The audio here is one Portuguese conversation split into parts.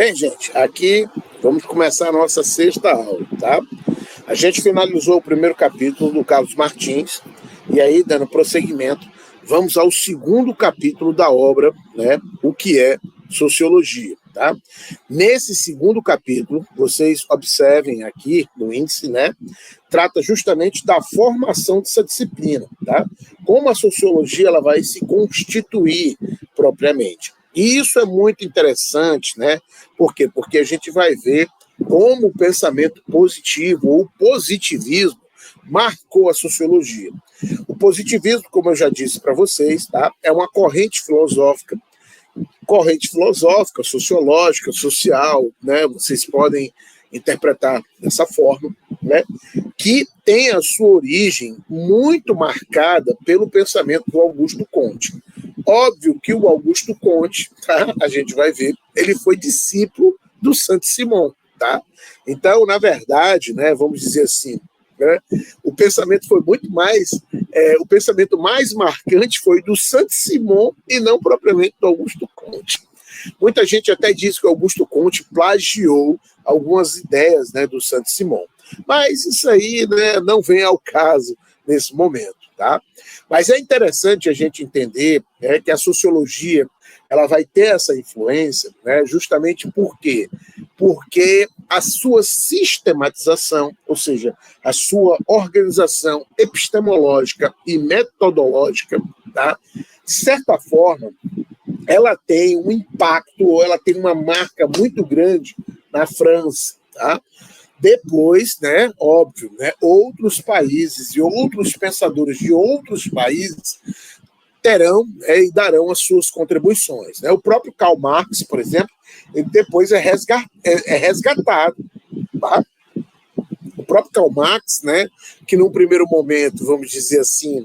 Bem, gente, aqui vamos começar a nossa sexta aula, tá? A gente finalizou o primeiro capítulo do Carlos Martins, e aí, dando prosseguimento, vamos ao segundo capítulo da obra, né? O que é sociologia, tá? Nesse segundo capítulo, vocês observem aqui no índice, né? Trata justamente da formação dessa disciplina, tá? Como a sociologia ela vai se constituir propriamente. E isso é muito interessante, né? Por quê? Porque a gente vai ver como o pensamento positivo ou positivismo marcou a sociologia. O positivismo, como eu já disse para vocês, tá? É uma corrente filosófica, sociológica, social, né? Vocês podem interpretar dessa forma, né? Que tem a sua origem muito marcada pelo pensamento do Augusto Comte. Óbvio que o Augusto Comte, tá? A gente vai ver, ele foi discípulo do Saint-Simon, tá? Então, na verdade, né, vamos dizer assim, né, o pensamento foi muito mais, o pensamento mais marcante foi do Saint-Simon e não propriamente do Augusto Comte. Muita gente até diz que o Augusto Comte plagiou algumas ideias, né, do Saint-Simon. Mas isso aí, né, não vem ao caso nesse momento, tá? Mas é interessante a gente entender, né, que a sociologia ela vai ter essa influência, né, justamente por quê? Porque a sua sistematização, ou seja, a sua organização epistemológica e metodológica, tá? De certa forma, ela tem um impacto, ou ela tem uma marca muito grande na França, tá? Depois, né, óbvio, né, outros países e outros pensadores de outros países terão e darão as suas contribuições. Né? O próprio Karl Marx, por exemplo, ele depois é resgatado. Tá? O próprio Karl Marx, né, que num primeiro momento, vamos dizer assim,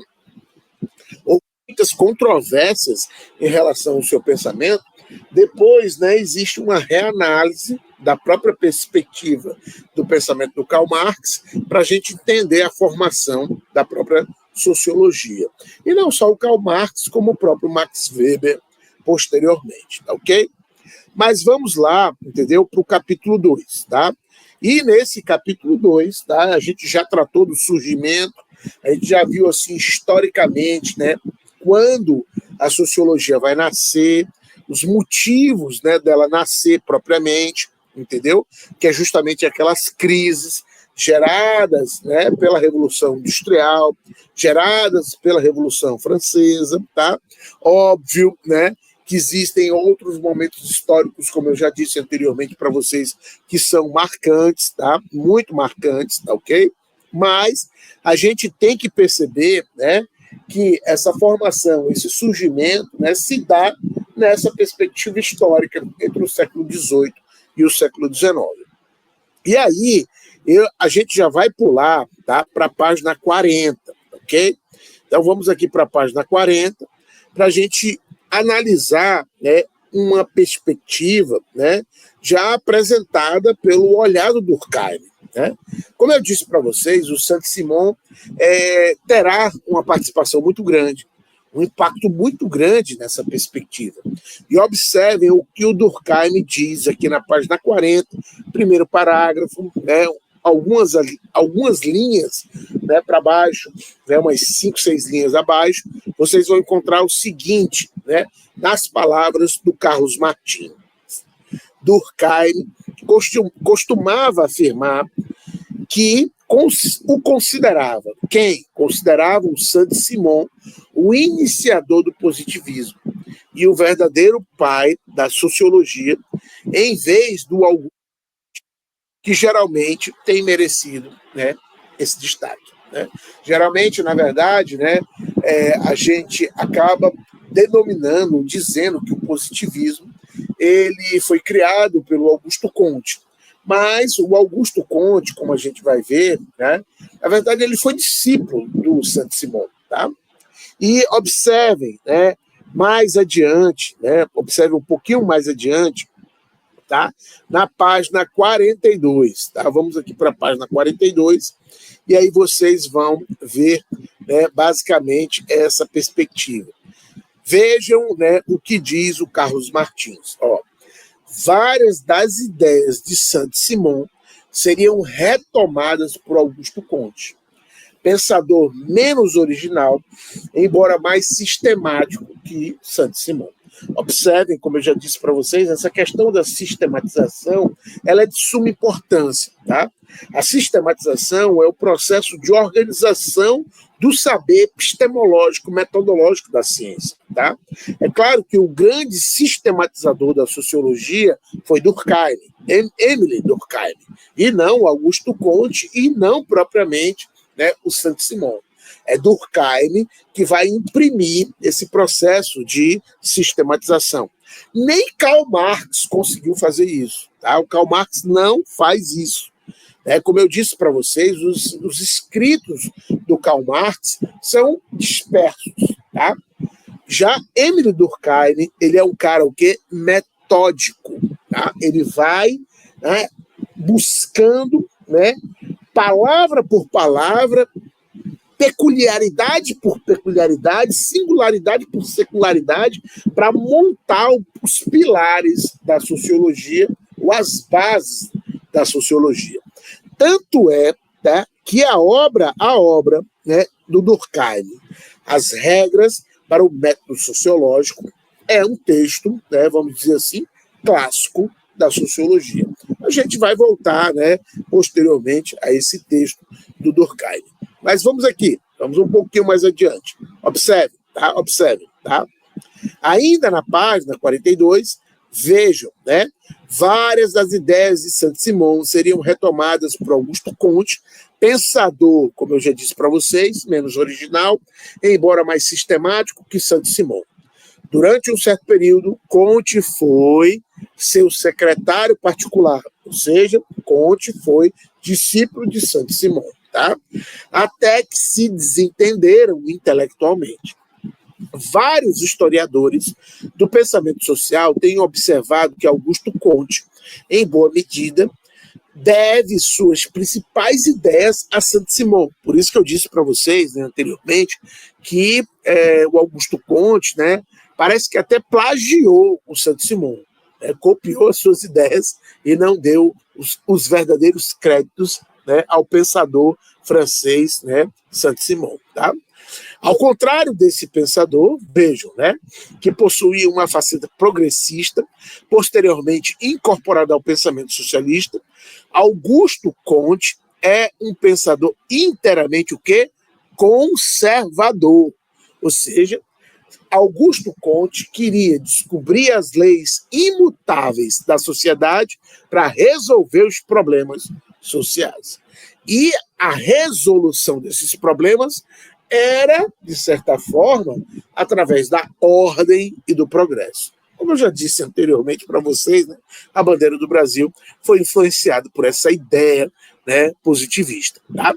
houve muitas controvérsias em relação ao seu pensamento, depois, né, existe uma reanálise da própria perspectiva do pensamento do Karl Marx para a gente entender a formação da própria sociologia. E não só o Karl Marx, como o próprio Max Weber posteriormente, tá ok? Mas vamos lá, entendeu? Para o capítulo 2, tá? E nesse capítulo 2, tá? A gente já tratou do surgimento, a gente já viu assim historicamente, né? Quando a sociologia vai nascer, os motivos, né, dela nascer propriamente, entendeu? Que é justamente aquelas crises geradas, né, pela Revolução Industrial, geradas pela Revolução Francesa, tá? Óbvio, né, que existem outros momentos históricos, como eu já disse anteriormente para vocês, que são marcantes, tá? Muito marcantes, tá ok? Mas a gente tem que perceber, né, que essa formação, esse surgimento, né, se dá nessa perspectiva histórica entre o século XVIII e o século XIX. E aí, a gente já vai pular, tá, para a página 40, ok? Então vamos aqui para a página 40, para a gente analisar, né, uma perspectiva, né, já apresentada pelo olhar do Durkheim. Né? Como eu disse para vocês, o Saint-Simon terá uma participação muito grande, um impacto muito grande nessa perspectiva. E observem o que o Durkheim diz aqui na página 40, primeiro parágrafo, né, algumas linhas, né, para baixo, né, umas 5, 6 linhas abaixo, vocês vão encontrar o seguinte, né, nas palavras do Carlos Martins. Durkheim costumava afirmar que o considerava, quem? Considerava o Saint-Simon o iniciador do positivismo e o verdadeiro pai da sociologia, em vez do Augusto, que geralmente tem merecido, né, esse destaque. Né? Geralmente, na verdade, né, a gente acaba denominando, dizendo que o positivismo ele foi criado pelo Augusto Comte. Mas o Augusto Comte, como a gente vai ver, né, na verdade ele foi discípulo do Saint-Simon. Tá? E observem, né, mais adiante, né, observe um pouquinho mais adiante, tá? Na página 42. Tá? Vamos aqui para a página 42, e aí vocês vão ver, né, basicamente essa perspectiva. Vejam, né, o que diz o Carlos Martins. Ó, várias das ideias de Saint-Simon seriam retomadas por Augusto Comte. Pensador menos original, embora mais sistemático que Saint-Simon. Observem, como eu já disse para vocês, essa questão da sistematização, ela é de suma importância, tá? A sistematização é o processo de organização do saber epistemológico, metodológico da ciência, tá? É claro que o grande sistematizador da sociologia foi Durkheim, Émile Durkheim, e não Augusto Comte, e não propriamente, né, o Saint-Simon. É Durkheim que vai imprimir esse processo de sistematização. Nem Karl Marx conseguiu fazer isso. Tá? O Karl Marx não faz isso. Como eu disse para vocês, os escritos do Karl Marx são dispersos. Tá? Já Émile Durkheim, ele é um cara o quê? Metódico. Tá? Ele vai, né, buscando, né, palavra por palavra, peculiaridade por peculiaridade, singularidade por singularidade, para montar os pilares da sociologia, ou as bases da sociologia. Tanto é, tá, que a obra, né, do Durkheim, As Regras para o Método Sociológico, é um texto, né, vamos dizer assim, clássico da sociologia. A gente vai voltar, né, posteriormente a esse texto do Durkheim. Mas vamos aqui, vamos um pouquinho mais adiante. Observe, tá? Observe, tá? Ainda na página 42, vejam, né? Várias das ideias de Saint-Simon seriam retomadas por Augusto Comte, pensador, como eu já disse para vocês, menos original, embora mais sistemático que Saint-Simon. Durante um certo período, Comte foi seu secretário particular, ou seja, Comte foi discípulo de Saint-Simon. Tá? Até que se desentenderam intelectualmente. Vários historiadores do pensamento social têm observado que Augusto Comte, em boa medida, deve suas principais ideias a Saint-Simon. Por isso que eu disse para vocês, né, anteriormente, que o Augusto Comte, né, parece que até plagiou o Saint-Simon, né, copiou as suas ideias e não deu os verdadeiros créditos, né, ao pensador francês, né, Saint-Simon. Tá? Ao contrário desse pensador, vejam, né, que possuía uma faceta progressista, posteriormente incorporada ao pensamento socialista, Augusto Comte é um pensador inteiramente o quê? Conservador. Ou seja, Augusto Comte queria descobrir as leis imutáveis da sociedade para resolver os problemas sociais. E a resolução desses problemas era, de certa forma, através da ordem e do progresso. Como eu já disse anteriormente para vocês, né, a bandeira do Brasil foi influenciada por essa ideia, né, positivista. Tá?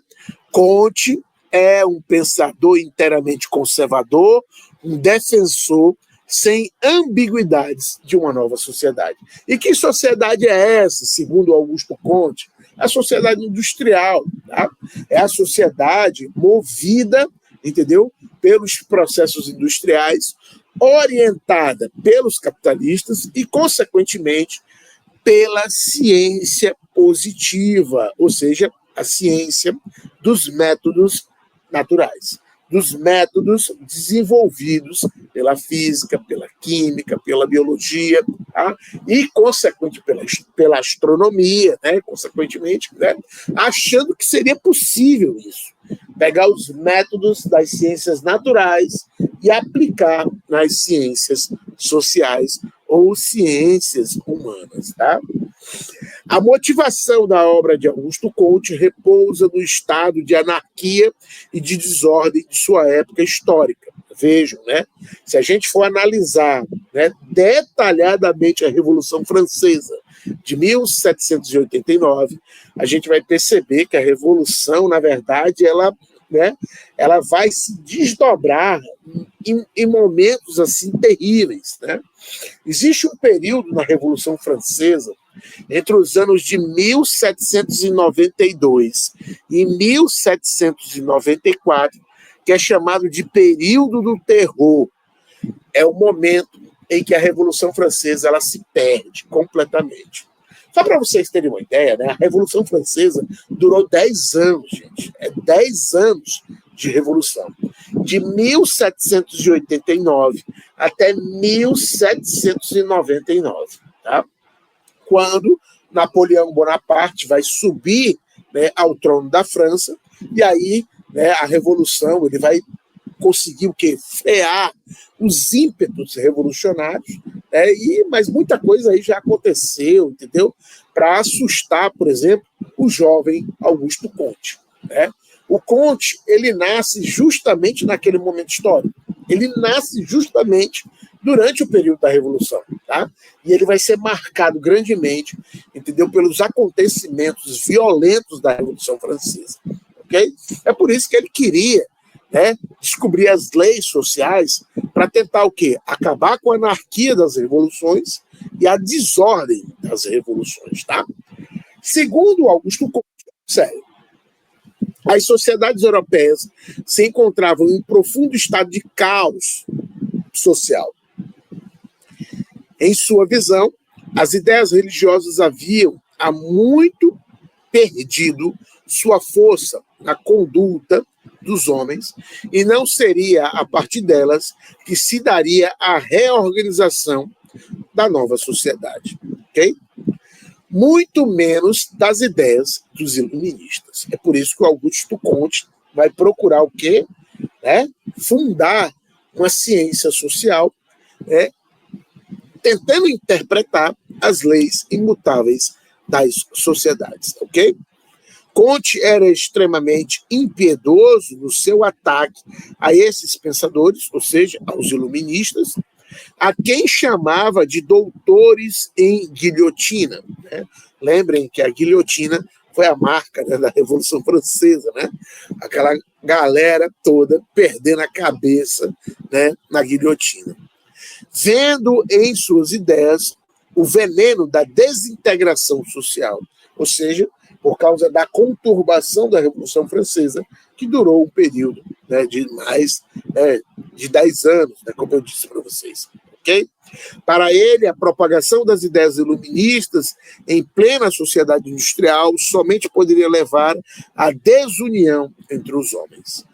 Comte é um pensador inteiramente conservador, um defensor sem ambiguidades de uma nova sociedade. E que sociedade é essa, segundo Augusto Comte? A sociedade industrial, tá? É a sociedade movida, entendeu? Pelos processos industriais, orientada pelos capitalistas e, consequentemente, pela ciência positiva, ou seja, a ciência dos métodos naturais, dos métodos desenvolvidos pela física, pela química, pela biologia, tá? E, consequentemente, pela astronomia, né? Consequentemente, né? Achando que seria possível isso, pegar os métodos das ciências naturais e aplicar nas ciências sociais ou ciências humanas, tá? A motivação da obra de Augusto Comte repousa no estado de anarquia e de desordem de sua época histórica. Vejam, né? Se a gente for analisar, né, detalhadamente a Revolução Francesa de 1789, a gente vai perceber que a Revolução, na verdade, ela vai se desdobrar em momentos assim terríveis, né? Existe um período na Revolução Francesa entre os anos de 1792 e 1794, que é chamado de período do terror. É o momento em que a Revolução Francesa ela se perde completamente. Só para vocês terem uma ideia, né, a Revolução Francesa durou 10 anos, gente. 10 anos de revolução. De 1789 até 1799. Tá? Quando Napoleão Bonaparte vai subir, né, ao trono da França, e aí, né, a Revolução ele vai conseguir o quê? Frear os ímpetos revolucionários, né? Mas muita coisa aí já aconteceu, entendeu? Para assustar, por exemplo, o jovem Augusto Comte. Né? O Comte, ele nasce justamente naquele momento histórico. Ele nasce justamente durante o período da Revolução, tá? E ele vai ser marcado grandemente, entendeu? Pelos acontecimentos violentos da Revolução Francesa, ok? É por isso que ele queria, né, descobrir as leis sociais para tentar o quê? Acabar com a anarquia das revoluções e a desordem das revoluções, tá? Segundo Augusto Comte, sério, as sociedades europeias se encontravam em um profundo estado de caos social. Em sua visão, as ideias religiosas haviam há muito perdido sua força na conduta dos homens e não seria a partir delas que se daria a reorganização da nova sociedade, ok? Muito menos das ideias dos iluministas. É por isso que o Augusto Comte vai procurar o quê? Fundar uma ciência social, tentando interpretar as leis imutáveis das sociedades, ok? Comte era extremamente impiedoso no seu ataque a esses pensadores, ou seja, aos iluministas, a quem chamava de doutores em guilhotina. Né? Lembrem que a guilhotina foi a marca, né, da Revolução Francesa, né? Aquela galera toda perdendo a cabeça, né, na guilhotina. Vendo em suas ideias o veneno da desintegração social, ou seja, por causa da conturbação da Revolução Francesa, que durou um período, né, de mais de 10 anos, né, como eu disse para vocês. Okay? Para ele, a propagação das ideias iluministas em plena sociedade industrial somente poderia levar à desunião entre os homens.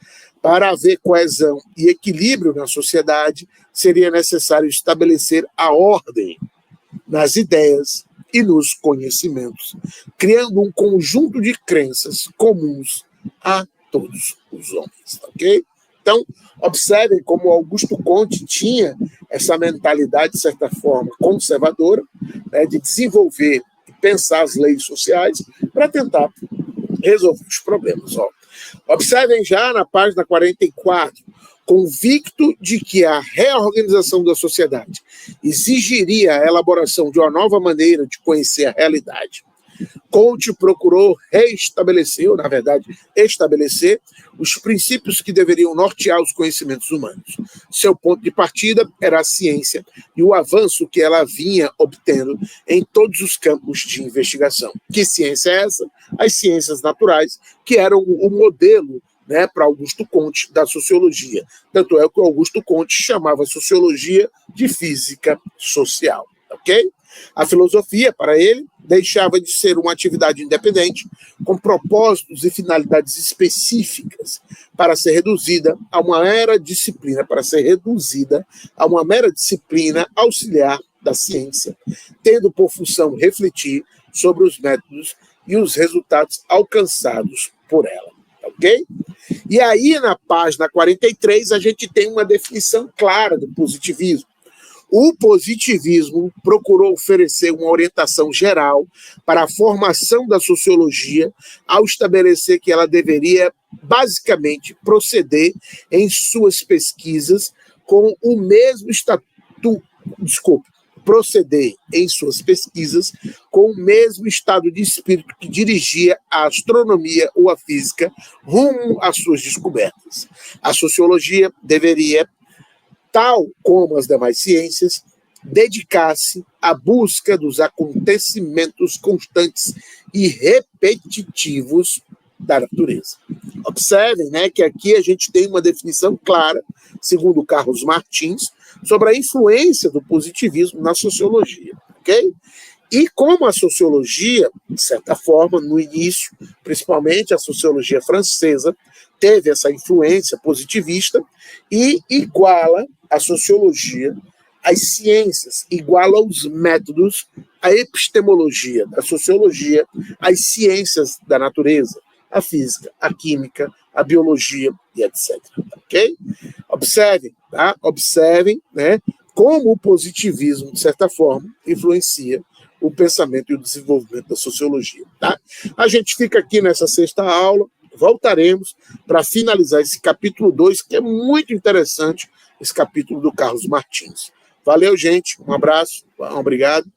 Para haver coesão e equilíbrio na sociedade, seria necessário estabelecer a ordem nas ideias e nos conhecimentos, criando um conjunto de crenças comuns a todos os homens, ok? Então, observem como Augusto Comte tinha essa mentalidade, de certa forma, conservadora, né, de desenvolver e pensar as leis sociais para tentar resolver os problemas. Ó. Observem já na página 44, convicto de que a reorganização da sociedade exigiria a elaboração de uma nova maneira de conhecer a realidade. Comte procurou reestabelecer, ou na verdade, estabelecer os princípios que deveriam nortear os conhecimentos humanos. Seu ponto de partida era a ciência e o avanço que ela vinha obtendo em todos os campos de investigação. Que ciência é essa? As ciências naturais, que eram o modelo, né, para Augusto Comte da sociologia. Tanto é que Augusto Comte chamava a sociologia de física social. Ok? A filosofia, para ele, deixava de ser uma atividade independente, com propósitos e finalidades específicas, para ser reduzida a uma mera disciplina, auxiliar da ciência, tendo por função refletir sobre os métodos e os resultados alcançados por ela. Ok? E aí, na página 43, a gente tem uma definição clara do positivismo. O positivismo procurou oferecer uma orientação geral para a formação da sociologia, ao estabelecer que ela deveria, basicamente, proceder em suas pesquisas com o mesmo estado de espírito que dirigia a astronomia ou a física rumo às suas descobertas. A sociologia deveria, tal como as demais ciências, dedicar-se à busca dos acontecimentos constantes e repetitivos da natureza. Observem, né, que aqui a gente tem uma definição clara, segundo Carlos Martins, sobre a influência do positivismo na sociologia, ok? E como a sociologia, de certa forma, no início, principalmente a sociologia francesa, teve essa influência positivista e iguala a sociologia às ciências, iguala os métodos, a epistemologia da sociologia às ciências da natureza, a física, a química, a biologia e etc. Ok? Observem, tá? Observem, né, como o positivismo, de certa forma, influencia o pensamento e o desenvolvimento da sociologia. Tá? A gente fica aqui nessa sexta aula, voltaremos para finalizar esse capítulo 2, que é muito interessante, esse capítulo do Carlos Martins. Valeu, gente, um abraço, obrigado.